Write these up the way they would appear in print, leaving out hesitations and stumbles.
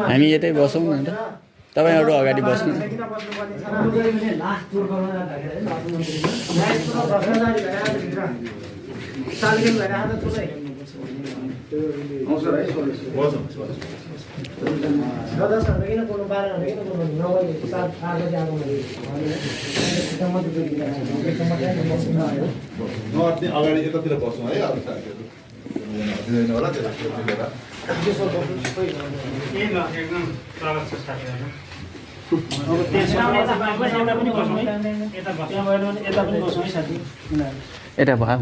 हामी यतै बसौँ न त तपाईहरु अगाडि बस्नु अगाडि यतातिर बस्नु है अब साथीहरु दिदैन होला त्यसलाई लिएर एकदम स्वागत छ साथीहरु अब त्यसमा यता पनि बस्नु है यता बस्नु यता पनि बस्नु है साथी यता भयो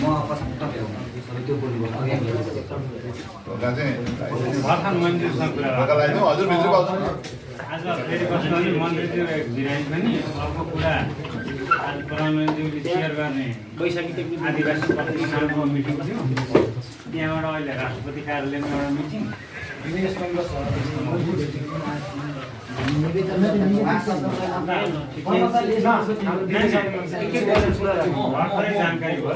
म पछाडि तपाईहरु सबै त्यो बोल्नु भयो अगाडि भर्खर मन्दिरसँग कुरा हजुर भित्र बस्नु आज फेरि बस्नु नि मन्दिरज्यू भिराइ पनि अर्को कुरा आज प्रधानमन्त्रीले सेयर गर्ने आदिवासी प्रतिनिधिहरूको मिटिङ थियो त्यहाँबाट अहिले राष्ट्रपति कार्यालयमा एउटा मिटिङ जानकारी भयो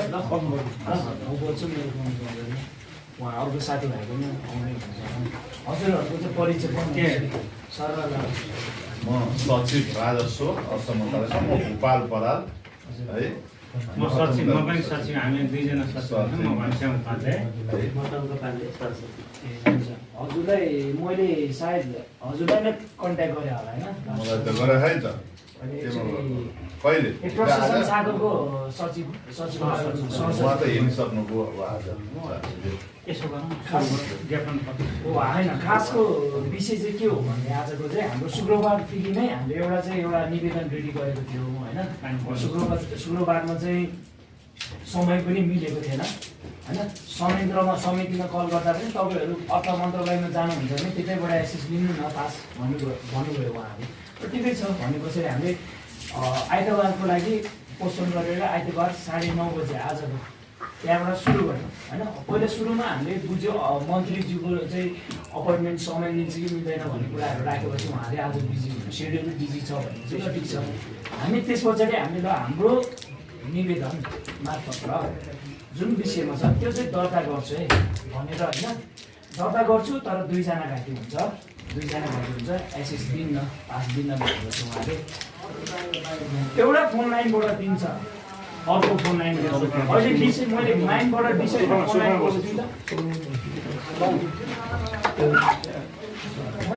उहाँ अर्को साथीभाइ पनि आउने हुन्छ हजुरहरूको चाहिँ परिचय पनि म सचिव राजस्व अर्थ मन्त्रालय म भूपाल बराल है म सचिव म पनि सचिव हामी दुईजना सचिव म घनश्याम उपाध्याय हजुरलाई मैले सायद हजुरलाई नै कन्ट्याक्ट गरेँ होला होइन मलाई त गरे है त कहिले प्रशासन शाखाको सचिव उहाँ त हिँडिसक्नुभयो अब आज यसो गरौँ ज्ञापन पत्र हो होइन खासको विषय चाहिँ के हो भने आजको चाहिँ हाम्रो शुक्रबारदेखि नै हामीले एउटा निवेदन रेडी गरेको थियौँ होइन शुक्रबारमा चाहिँ समय पनि मिलेको थिएन होइन समितिमा कल गर्दा पनि तपाईँहरू अर्थ मन्त्रालयमा जानुहुन्छ भने त्यतैबाट एक्सेस लिनु न पास भन्नुभयो उहाँहरूले र ठिकै छ भनेपछि हामीले आइतबारको लागि पोस्टपोन गरेर आइतबार 9:30 बजे आजको त्यहाँबाट सुरु गर्नु होइन पहिला सुरुमा हामीले बुझ्यो मन्त्रीज्यूको चाहिँ अपोइन्टमेन्ट समय मिल्छ कि मिल्दैन भन्ने कुराहरू राखेपछि उहाँले आज बिजी सेड्युल बिजी छ भने चाहिँ ठिक छ हामी त्यस पछाडि हामीले हाम्रो निवेदन मार्फत जुन विषयमा छ त्यो चाहिँ दर्ता गर्छु है भनेर होइन दर्ता गर्छु तर 2 जना घाटी हुन्छ 2 जना घाटी हुन्छ एसएस दिन्न पास दिन्न भनेपछि उहाँले एउटा फोन लाइनबाट दिन्छ अर्को फोन लाइन अहिले विषय मैले लाइनबाट विषय फोन लाइनबाट दिन्छ